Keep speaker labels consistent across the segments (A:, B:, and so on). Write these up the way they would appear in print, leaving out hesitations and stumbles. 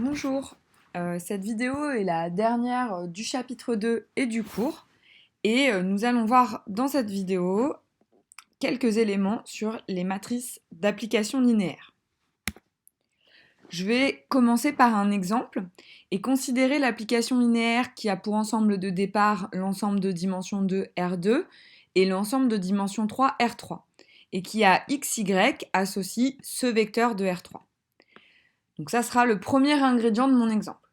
A: Bonjour, cette vidéo est la dernière du chapitre 2 et du cours et nous allons voir dans cette vidéo quelques éléments sur les matrices d'application linéaire. Je vais commencer par un exemple et considérer l'application linéaire qui a pour ensemble de départ l'ensemble de dimension 2 R2 et l'ensemble de dimension 3 R3 et qui a XY associe ce vecteur de R3. Donc ça sera le premier ingrédient de mon exemple.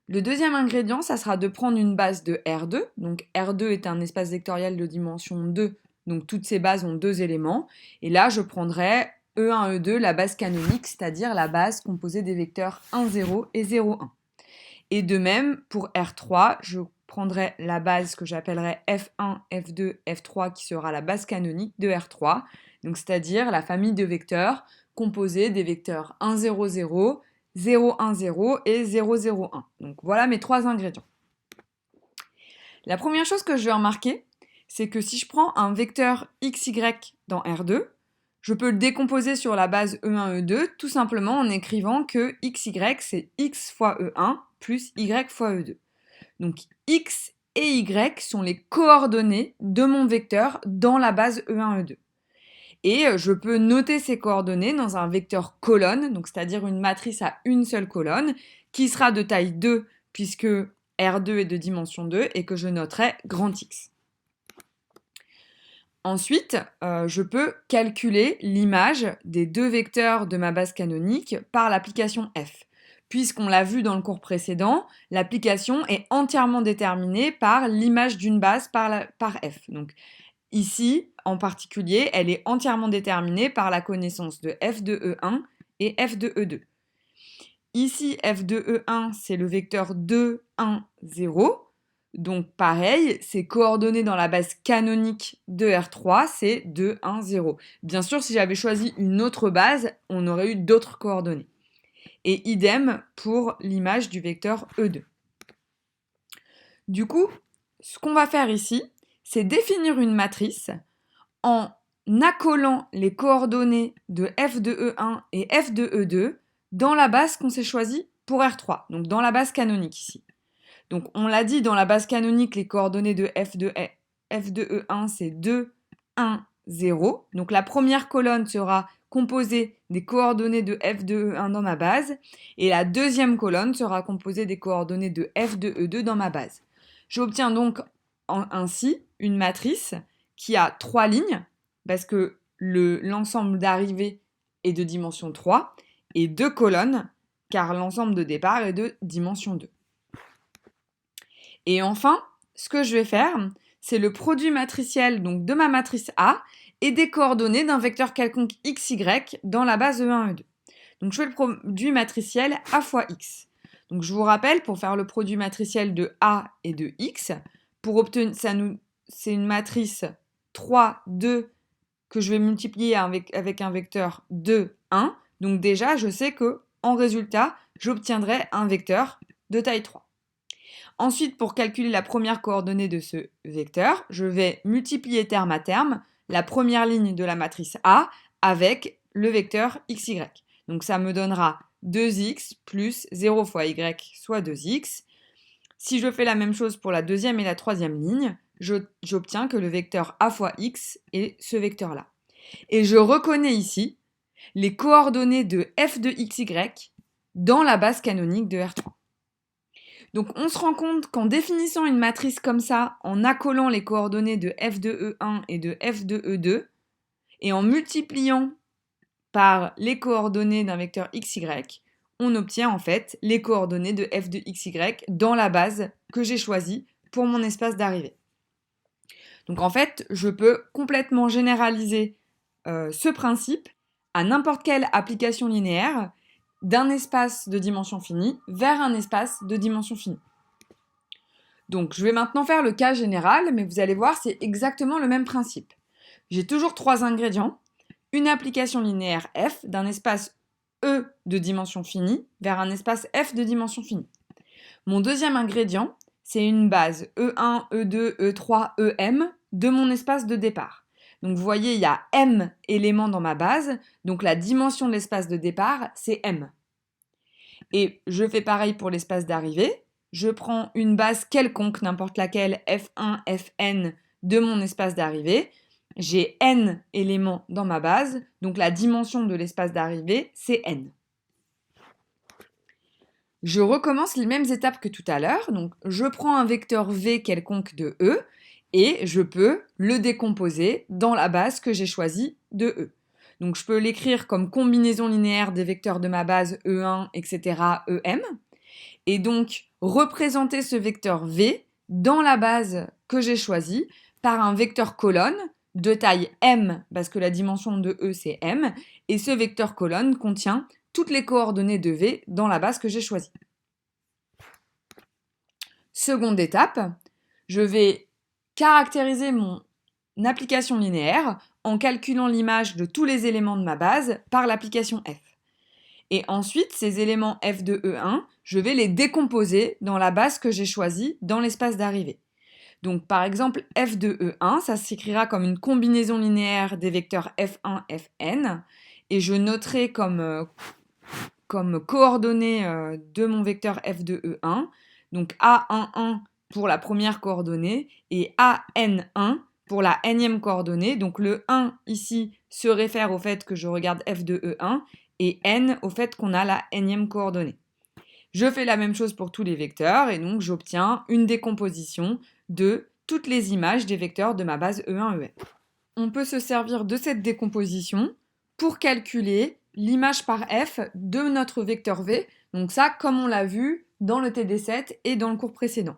A: Le deuxième ingrédient, ça sera de prendre une base de R2. Donc R2 est un espace vectoriel de dimension 2, donc toutes ces bases ont deux éléments. Et là, je prendrai E1, E2, la base canonique, c'est-à-dire la base composée des vecteurs 1, 0 et 0, 1. Et de même, pour R3, je prendrai la base que j'appellerai F1, F2, F3, qui sera la base canonique de R3, donc c'est-à-dire la famille de vecteurs composée des vecteurs 1, 0, 0, 0, 1, 0 et 0, 0, 1. Donc voilà mes trois ingrédients. La première chose que je vais remarquer, c'est que si je prends un vecteur XY dans R2, je peux le décomposer sur la base E1, E2, tout simplement en écrivant que XY, c'est X fois E1 plus Y fois E2. Donc X et Y sont les coordonnées de mon vecteur dans la base E1, E2. Et je peux noter ces coordonnées dans un vecteur colonne, donc c'est-à-dire une matrice à une seule colonne, qui sera de taille 2 puisque R2 est de dimension 2 et que je noterai grand X. Ensuite, je peux calculer l'image des deux vecteurs de ma base canonique par l'application F. Puisqu'on l'a vu dans le cours précédent, l'application est entièrement déterminée par l'image d'une base par F. Donc ici, en particulier, elle est entièrement déterminée par la connaissance de f de E1 et f de E2. Ici, f de E1, c'est le vecteur 2, 1, 0. Donc pareil, c'est coordonné dans la base canonique de R3, c'est 2, 1, 0. Bien sûr, si j'avais choisi une autre base, on aurait eu d'autres coordonnées. Et idem pour l'image du vecteur E2. Du coup, ce qu'on va faire ici, c'est définir une matrice en accolant les coordonnées de f de E1 et f de E2 dans la base qu'on s'est choisie pour R3, donc dans la base canonique ici. Donc on l'a dit, dans la base canonique, les coordonnées de f de E1, c'est 2, 1, 0. Donc la première colonne sera composée des coordonnées de f de E1 dans ma base, et la deuxième colonne sera composée des coordonnées de f de E2 dans ma base. J'obtiens donc ainsi une matrice qui a 3 lignes, parce que l'ensemble d'arrivée est de dimension 3, et 2 colonnes, car l'ensemble de départ est de dimension 2. Et enfin, ce que je vais faire, c'est le produit matriciel donc, de ma matrice A et des coordonnées d'un vecteur quelconque XY dans la base E1, E2. Donc je fais le produit matriciel A fois X. Donc je vous rappelle, pour faire le produit matriciel de A et de X, pour obtenir, c'est une matrice 3, 2 que je vais multiplier avec un vecteur 2, 1. Donc déjà, je sais que en résultat, j'obtiendrai un vecteur de taille 3. Ensuite, pour calculer la première coordonnée de ce vecteur, je vais multiplier terme à terme la première ligne de la matrice A avec le vecteur xy. Donc ça me donnera 2x plus 0 fois y, soit 2x. Si je fais la même chose pour la deuxième et la troisième ligne, j'obtiens que le vecteur a fois x est ce vecteur-là. Et je reconnais ici les coordonnées de f de xy dans la base canonique de R3. Donc on se rend compte qu'en définissant une matrice comme ça, en accolant les coordonnées de f de E1 et de f de E2, et en multipliant par les coordonnées d'un vecteur xy, on obtient en fait les coordonnées de f de xy dans la base que j'ai choisie pour mon espace d'arrivée. Donc en fait, je peux complètement généraliser ce principe à n'importe quelle application linéaire d'un espace de dimension finie vers un espace de dimension finie. Donc je vais maintenant faire le cas général, mais vous allez voir, c'est exactement le même principe. J'ai toujours 3 ingrédients, une application linéaire f d'un espace E de dimension finie vers un espace f de dimension finie. Mon deuxième ingrédient, c'est une base E1, E2, E3, EM de mon espace de départ. Donc vous voyez, il y a m éléments dans ma base, donc la dimension de l'espace de départ, c'est m. Et je fais pareil pour l'espace d'arrivée. Je prends une base quelconque, n'importe laquelle, F1, Fn de mon espace d'arrivée. J'ai n éléments dans ma base, donc la dimension de l'espace d'arrivée, c'est n. Je recommence les mêmes étapes que tout à l'heure, donc je prends un vecteur v quelconque de E et je peux le décomposer dans la base que j'ai choisie de E. Donc je peux l'écrire comme combinaison linéaire des vecteurs de ma base E1, etc., Em, et donc représenter ce vecteur v dans la base que j'ai choisie par un vecteur colonne de taille m, parce que la dimension de E c'est m, et ce vecteur colonne contient toutes les coordonnées de v dans la base que j'ai choisie. Seconde étape, je vais caractériser mon application linéaire en calculant l'image de tous les éléments de ma base par l'application f. Et ensuite, ces éléments f de E1, je vais les décomposer dans la base que j'ai choisie dans l'espace d'arrivée. Donc par exemple, f de E1, ça s'écrira comme une combinaison linéaire des vecteurs f1, fn, et je noterai comme coordonnées de mon vecteur f de E1, donc A11 pour la première coordonnée et AN1 pour la nème coordonnée. Donc le 1 ici se réfère au fait que je regarde f de E1 et n au fait qu'on a la nème coordonnée. Je fais la même chose pour tous les vecteurs et donc j'obtiens une décomposition de toutes les images des vecteurs de ma base E1, En. On peut se servir de cette décomposition pour calculer l'image par f de notre vecteur v. Donc ça, comme on l'a vu dans le TD7 et dans le cours précédent.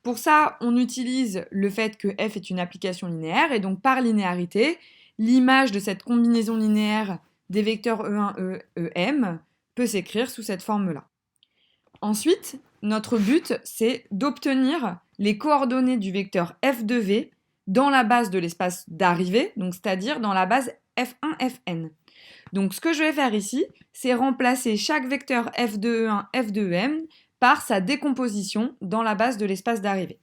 A: Pour ça, on utilise le fait que f est une application linéaire et donc par linéarité, l'image de cette combinaison linéaire des vecteurs E1, Em peut s'écrire sous cette forme-là. Ensuite, notre but, c'est d'obtenir les coordonnées du vecteur f de v dans la base de l'espace d'arrivée, donc c'est-à-dire dans la base f1, fn. Donc ce que je vais faire ici, c'est remplacer chaque vecteur f de E1, f de Em par sa décomposition dans la base de l'espace d'arrivée.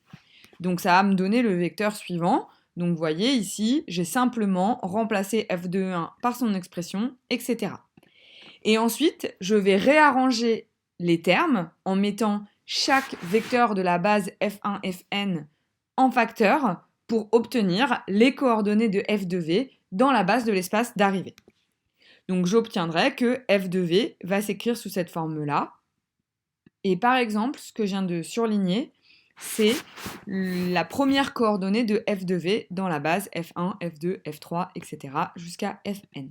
A: Donc ça va me donner le vecteur suivant. Donc vous voyez ici, j'ai simplement remplacé f de E1 par son expression, etc. Et ensuite, je vais réarranger les termes en mettant chaque vecteur de la base f1, fn en facteur pour obtenir les coordonnées de f de v dans la base de l'espace d'arrivée. Donc j'obtiendrai que f de v va s'écrire sous cette forme-là. Et par exemple, ce que je viens de surligner, c'est la première coordonnée de f de v dans la base f1, f2, f3, etc. jusqu'à fn.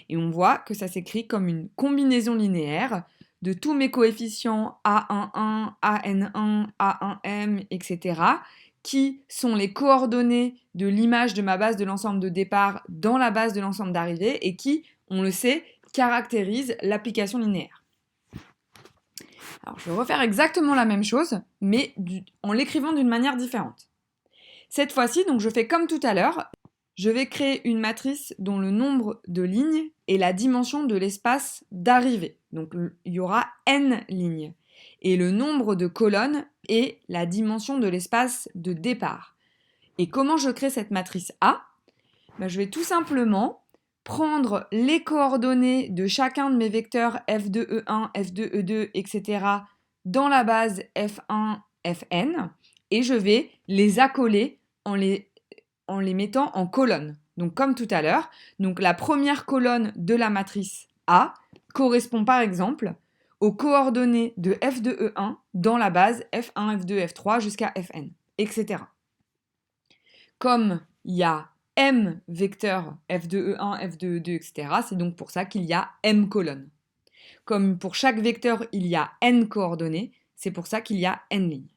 A: Et on voit que ça s'écrit comme une combinaison linéaire de tous mes coefficients A11, AN1, A1M, etc., qui sont les coordonnées de l'image de ma base de l'ensemble de départ dans la base de l'ensemble d'arrivée et qui, on le sait, caractérisent l'application linéaire. Alors, je vais refaire exactement la même chose, mais en l'écrivant d'une manière différente. Cette fois-ci, donc, je fais comme tout à l'heure. Je vais créer une matrice dont le nombre de lignes est la dimension de l'espace d'arrivée. Donc il y aura n lignes. Et le nombre de colonnes est la dimension de l'espace de départ. Et comment je crée cette matrice A ? Je vais tout simplement prendre les coordonnées de chacun de mes vecteurs f de E1, f de E2, etc. dans la base f1, fn, et je vais les accoler en les mettant en colonnes. Donc comme tout à l'heure, donc la première colonne de la matrice A correspond par exemple aux coordonnées de f de E1 dans la base f1, f2, f3 jusqu'à fn, etc. Comme il y a m vecteurs f de E1, f de E2, etc., c'est donc pour ça qu'il y a m colonnes. Comme pour chaque vecteur, il y a n coordonnées, c'est pour ça qu'il y a n lignes.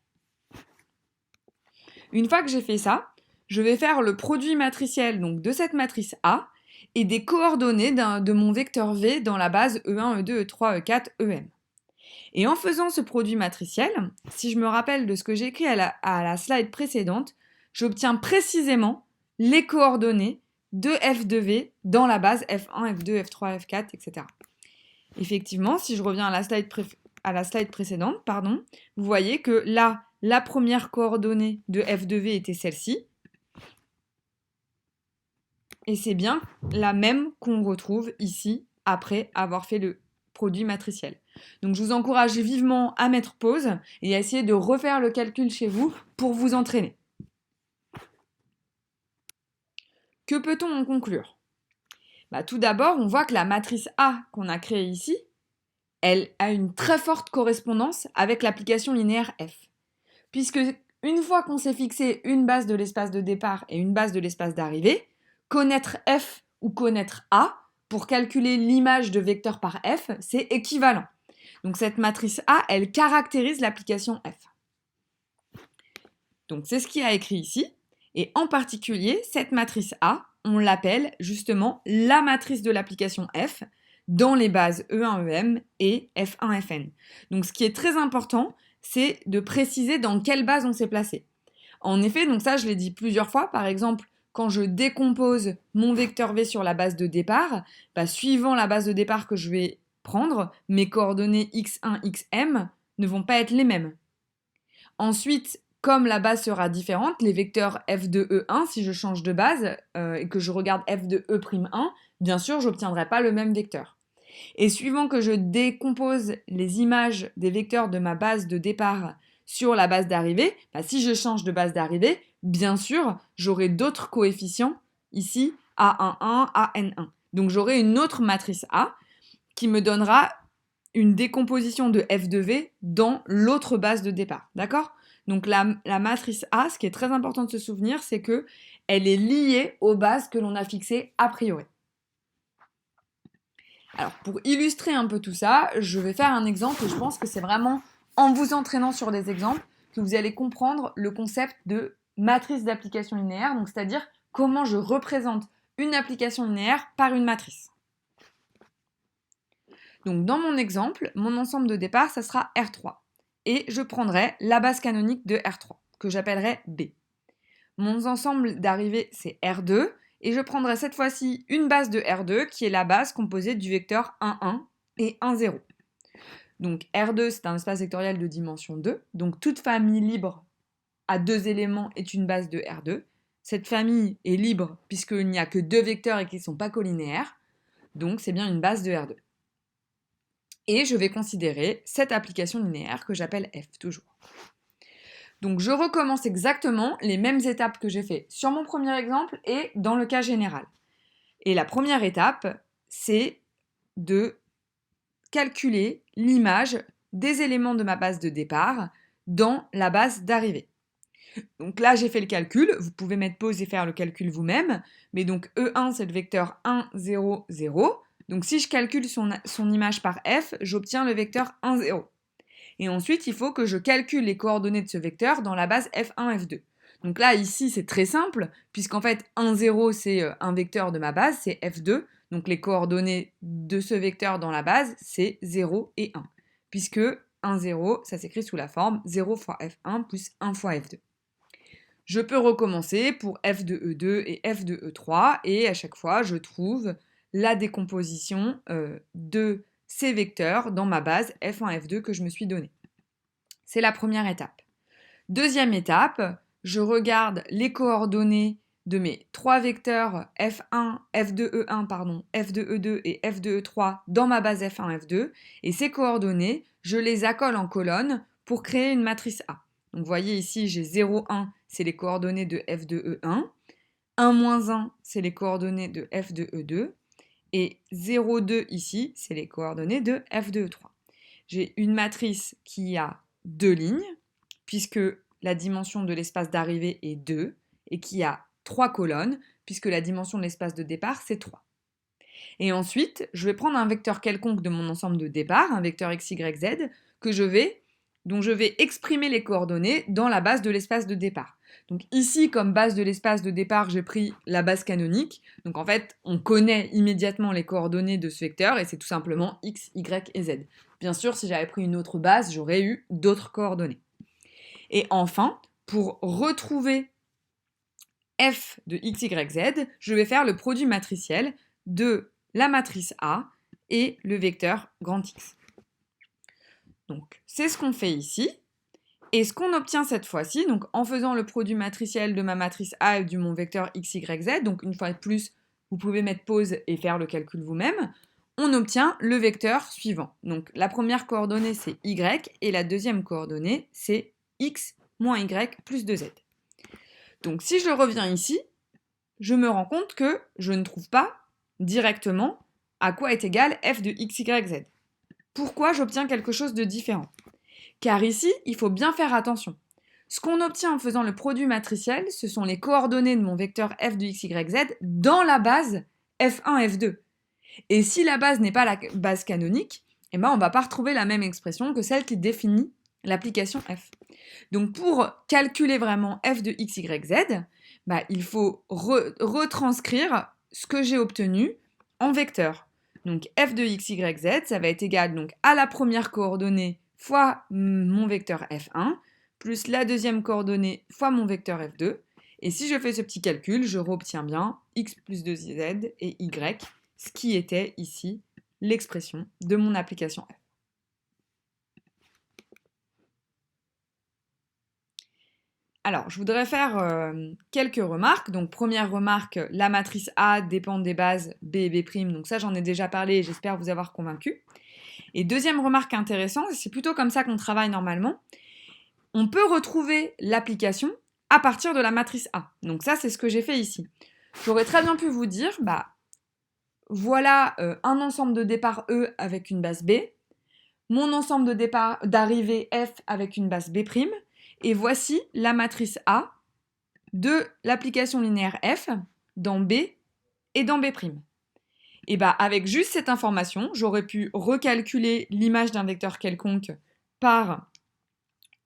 A: Une fois que j'ai fait ça, je vais faire le produit matriciel donc, de cette matrice A et des coordonnées de mon vecteur V dans la base E1, E2, E3, E4, Em. Et en faisant ce produit matriciel, si je me rappelle de ce que j'ai écrit à la slide précédente, j'obtiens précisément les coordonnées de f de v dans la base f1, f2, f3, f4, etc. Effectivement, si je reviens à la slide précédente, vous voyez que là, la première coordonnée de f de v était celle-ci. Et c'est bien la même qu'on retrouve ici après avoir fait le produit matriciel. Donc je vous encourage vivement à mettre pause et à essayer de refaire le calcul chez vous pour vous entraîner. Que peut-on en conclure? Tout d'abord, on voit que la matrice A qu'on a créée ici, elle a une très forte correspondance avec l'application linéaire F. Puisque une fois qu'on s'est fixé une base de l'espace de départ et une base de l'espace d'arrivée, connaître F ou connaître A pour calculer l'image de vecteur par F, c'est équivalent. Donc cette matrice A, elle caractérise l'application F. Donc c'est ce qu'il y a écrit ici. Et en particulier, cette matrice A, on l'appelle justement la matrice de l'application F dans les bases E1-EM et F1-Fn. Donc ce qui est très important, c'est de préciser dans quelle base on s'est placé. En effet, donc ça je l'ai dit plusieurs fois, par exemple, quand je décompose mon vecteur V sur la base de départ, suivant la base de départ que je vais prendre, mes coordonnées x1, xm ne vont pas être les mêmes. Ensuite, comme la base sera différente, les vecteurs f de e1, si je change de base et que je regarde f de e'1, bien sûr, je n'obtiendrai pas le même vecteur. Et suivant que je décompose les images des vecteurs de ma base de départ sur la base d'arrivée, si je change de base d'arrivée, bien sûr, j'aurai d'autres coefficients ici, A11, AN1. Donc j'aurai une autre matrice A qui me donnera une décomposition de f de v dans l'autre base de départ. D'accord ? Donc la matrice A, ce qui est très important de se souvenir, c'est qu'elle est liée aux bases que l'on a fixées a priori. Alors pour illustrer un peu tout ça, je vais faire un exemple et je pense que c'est vraiment en vous entraînant sur des exemples que vous allez comprendre le concept de matrice d'application linéaire, donc c'est-à-dire comment je représente une application linéaire par une matrice. Donc dans mon exemple, mon ensemble de départ, ça sera R3. Et je prendrai la base canonique de R3, que j'appellerai B. Mon ensemble d'arrivée, c'est R2, et je prendrai cette fois-ci une base de R2, qui est la base composée du vecteur 1, 1 et 1, 0. Donc R2, c'est un espace vectoriel de dimension 2, donc toute famille libre à 2 éléments est une base de R2. Cette famille est libre puisqu'il n'y a que 2 vecteurs et qu'ils ne sont pas collinéaires, donc c'est bien une base de R2. Et je vais considérer cette application linéaire que j'appelle F toujours. Donc je recommence exactement les mêmes étapes que j'ai fait sur mon premier exemple et dans le cas général. Et la première étape, c'est de calculer l'image des éléments de ma base de départ dans la base d'arrivée. Donc là, j'ai fait le calcul. Vous pouvez mettre pause et faire le calcul vous-même. Mais donc E1, c'est le vecteur 1, 0, 0. Donc si je calcule son image par f, j'obtiens le vecteur 1, 0. Et ensuite, il faut que je calcule les coordonnées de ce vecteur dans la base f1, f2. Donc là, ici, c'est très simple, puisqu'en fait, 1, 0, c'est un vecteur de ma base, c'est f2. Donc les coordonnées de ce vecteur dans la base, c'est 0 et 1. Puisque 1, 0, ça s'écrit sous la forme 0 fois f1 plus 1 fois f2. Je peux recommencer pour f de e2 et f de e3, et à chaque fois, je trouve la décomposition de ces vecteurs dans ma base f1, f2 que je me suis donnée. C'est la première étape. Deuxième étape, je regarde les coordonnées de mes trois vecteurs f1, f2, e1, f2, e2 et f2, e3 dans ma base f1, f2, et ces coordonnées, je les accole en colonne pour créer une matrice A. Donc vous voyez ici, j'ai 0, 1, c'est les coordonnées de f2, e1, 1, 1, c'est les coordonnées de f2, e2, et 0, 2 ici, c'est les coordonnées de f2, e3. J'ai une matrice qui a deux lignes, puisque la dimension de l'espace d'arrivée est 2, et qui a 3 colonnes, puisque la dimension de l'espace de départ, c'est 3. Et ensuite, je vais prendre un vecteur quelconque de mon ensemble de départ, un vecteur x, y, z, dont je vais exprimer les coordonnées dans la base de l'espace de départ. Donc ici, comme base de l'espace de départ, j'ai pris la base canonique. Donc en fait, on connaît immédiatement les coordonnées de ce vecteur, et c'est tout simplement x, y et z. Bien sûr, si j'avais pris une autre base, j'aurais eu d'autres coordonnées. Et enfin, pour retrouver f de x, y, z, je vais faire le produit matriciel de la matrice A et le vecteur grand X. Donc, c'est ce qu'on fait ici. Et ce qu'on obtient cette fois-ci, donc en faisant le produit matriciel de ma matrice A et de mon vecteur x, y, z, donc une fois de plus, vous pouvez mettre pause et faire le calcul vous-même, on obtient le vecteur suivant. Donc la première coordonnée c'est y et la deuxième coordonnée c'est x moins y plus 2z. Donc si je reviens ici, je me rends compte que je ne trouve pas directement à quoi est égal f de x, y, z. Pourquoi j'obtiens quelque chose de différent? Car ici, il faut bien faire attention. Ce qu'on obtient en faisant le produit matriciel, ce sont les coordonnées de mon vecteur f de x, y, z dans la base f1, f2. Et si la base n'est pas la base canonique, eh ben on ne va pas retrouver la même expression que celle qui définit l'application f. Donc pour calculer vraiment f de x, y, z, bah, il faut retranscrire ce que j'ai obtenu en vecteur. Donc f de x, y, z, ça va être égal donc, à la première coordonnée fois mon vecteur f1, plus la deuxième coordonnée fois mon vecteur f2. Et si je fais ce petit calcul, je réobtiens bien x plus 2z et y, ce qui était ici l'expression de mon application f. Alors, je voudrais faire quelques remarques. Donc, première remarque, la matrice A dépend des bases B et B'. Donc ça, j'en ai déjà parlé et j'espère vous avoir convaincu. Et deuxième remarque intéressante, c'est plutôt comme ça qu'on travaille normalement. On peut retrouver l'application à partir de la matrice A. Donc ça, c'est ce que j'ai fait ici. J'aurais très bien pu vous dire, voilà un ensemble de départ E avec une base B, mon ensemble de départ d'arrivée F avec une base B', et voici la matrice A de l'application linéaire F dans B et dans B'. Et avec juste cette information, j'aurais pu recalculer l'image d'un vecteur quelconque par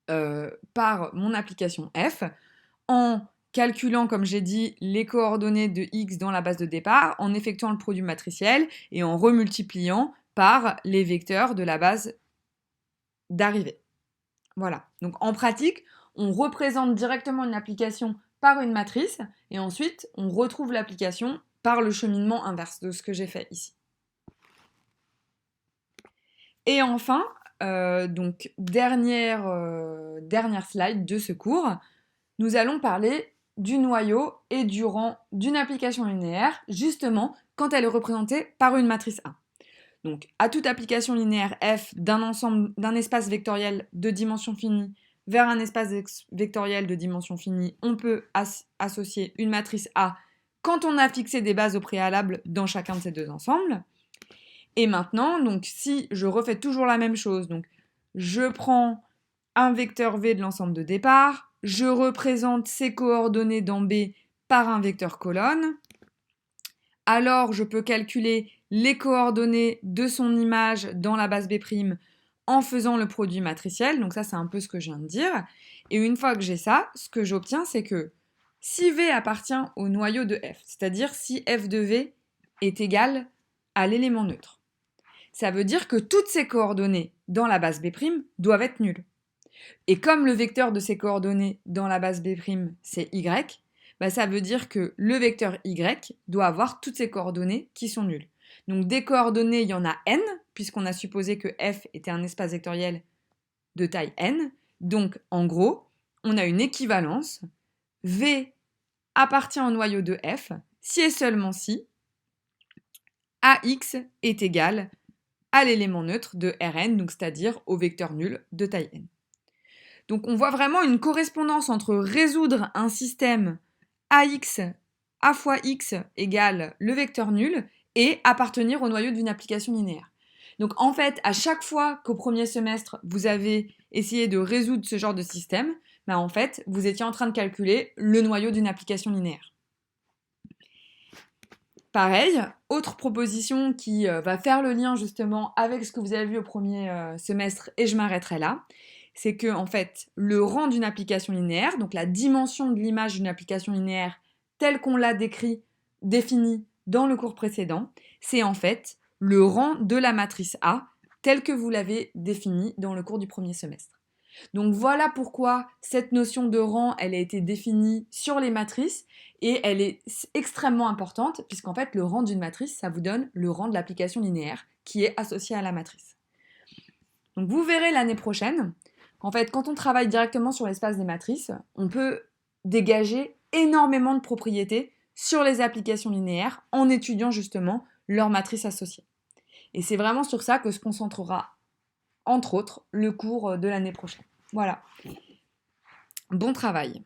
A: mon application F en calculant, comme j'ai dit, les coordonnées de x dans la base de départ, en effectuant le produit matriciel et en remultipliant par les vecteurs de la base d'arrivée. Voilà. Donc en pratique, on représente directement une application par une matrice et ensuite on retrouve l'application par le cheminement inverse de ce que j'ai fait ici. Et enfin, donc dernière slide de ce cours, nous allons parler du noyau et du rang d'une application linéaire, justement quand elle est représentée par une matrice A. Donc, à toute application linéaire F d'un espace vectoriel de dimension finie vers un espace vectoriel de dimension finie, on peut associer une matrice A quand on a fixé des bases au préalable dans chacun de ces deux ensembles. Et maintenant, donc, si je refais toujours la même chose, donc je prends un vecteur V de l'ensemble de départ, je représente ses coordonnées dans B par un vecteur colonne, alors je peux calculer les coordonnées de son image dans la base B' en faisant le produit matriciel. Donc ça, c'est un peu ce que je viens de dire. Et une fois que j'ai ça, ce que j'obtiens, c'est que si V appartient au noyau de F, c'est-à-dire si F de V est égal à l'élément neutre, ça veut dire que toutes ces coordonnées dans la base B' doivent être nulles. Et comme le vecteur de ces coordonnées dans la base B', c'est Y, ça veut dire que le vecteur Y doit avoir toutes ces coordonnées qui sont nulles. Donc des coordonnées, il y en a n, puisqu'on a supposé que F était un espace vectoriel de taille n. Donc en gros, on a une équivalence. V appartient au noyau de F si et seulement si AX est égal à l'élément neutre de Rn, donc c'est-à-dire au vecteur nul de taille n. Donc on voit vraiment une correspondance entre résoudre un système AX A fois X égale le vecteur nul et appartenir au noyau d'une application linéaire. Donc en fait, à chaque fois qu'au premier semestre, vous avez essayé de résoudre ce genre de système, en fait, vous étiez en train de calculer le noyau d'une application linéaire. Pareil, autre proposition qui va faire le lien justement avec ce que vous avez vu au premier semestre, et je m'arrêterai là, c'est que en fait, le rang d'une application linéaire, donc la dimension de l'image d'une application linéaire telle qu'on l'a définie dans le cours précédent, c'est en fait le rang de la matrice A tel que vous l'avez défini dans le cours du premier semestre. Donc voilà pourquoi cette notion de rang, elle a été définie sur les matrices et elle est extrêmement importante puisqu'en fait le rang d'une matrice, ça vous donne le rang de l'application linéaire qui est associé à la matrice. Donc vous verrez l'année prochaine qu'en fait quand on travaille directement sur l'espace des matrices, on peut dégager énormément de propriétés sur les applications linéaires en étudiant justement leurs matrices associées. Et c'est vraiment sur ça que se concentrera, entre autres, le cours de l'année prochaine. Voilà. Bon travail.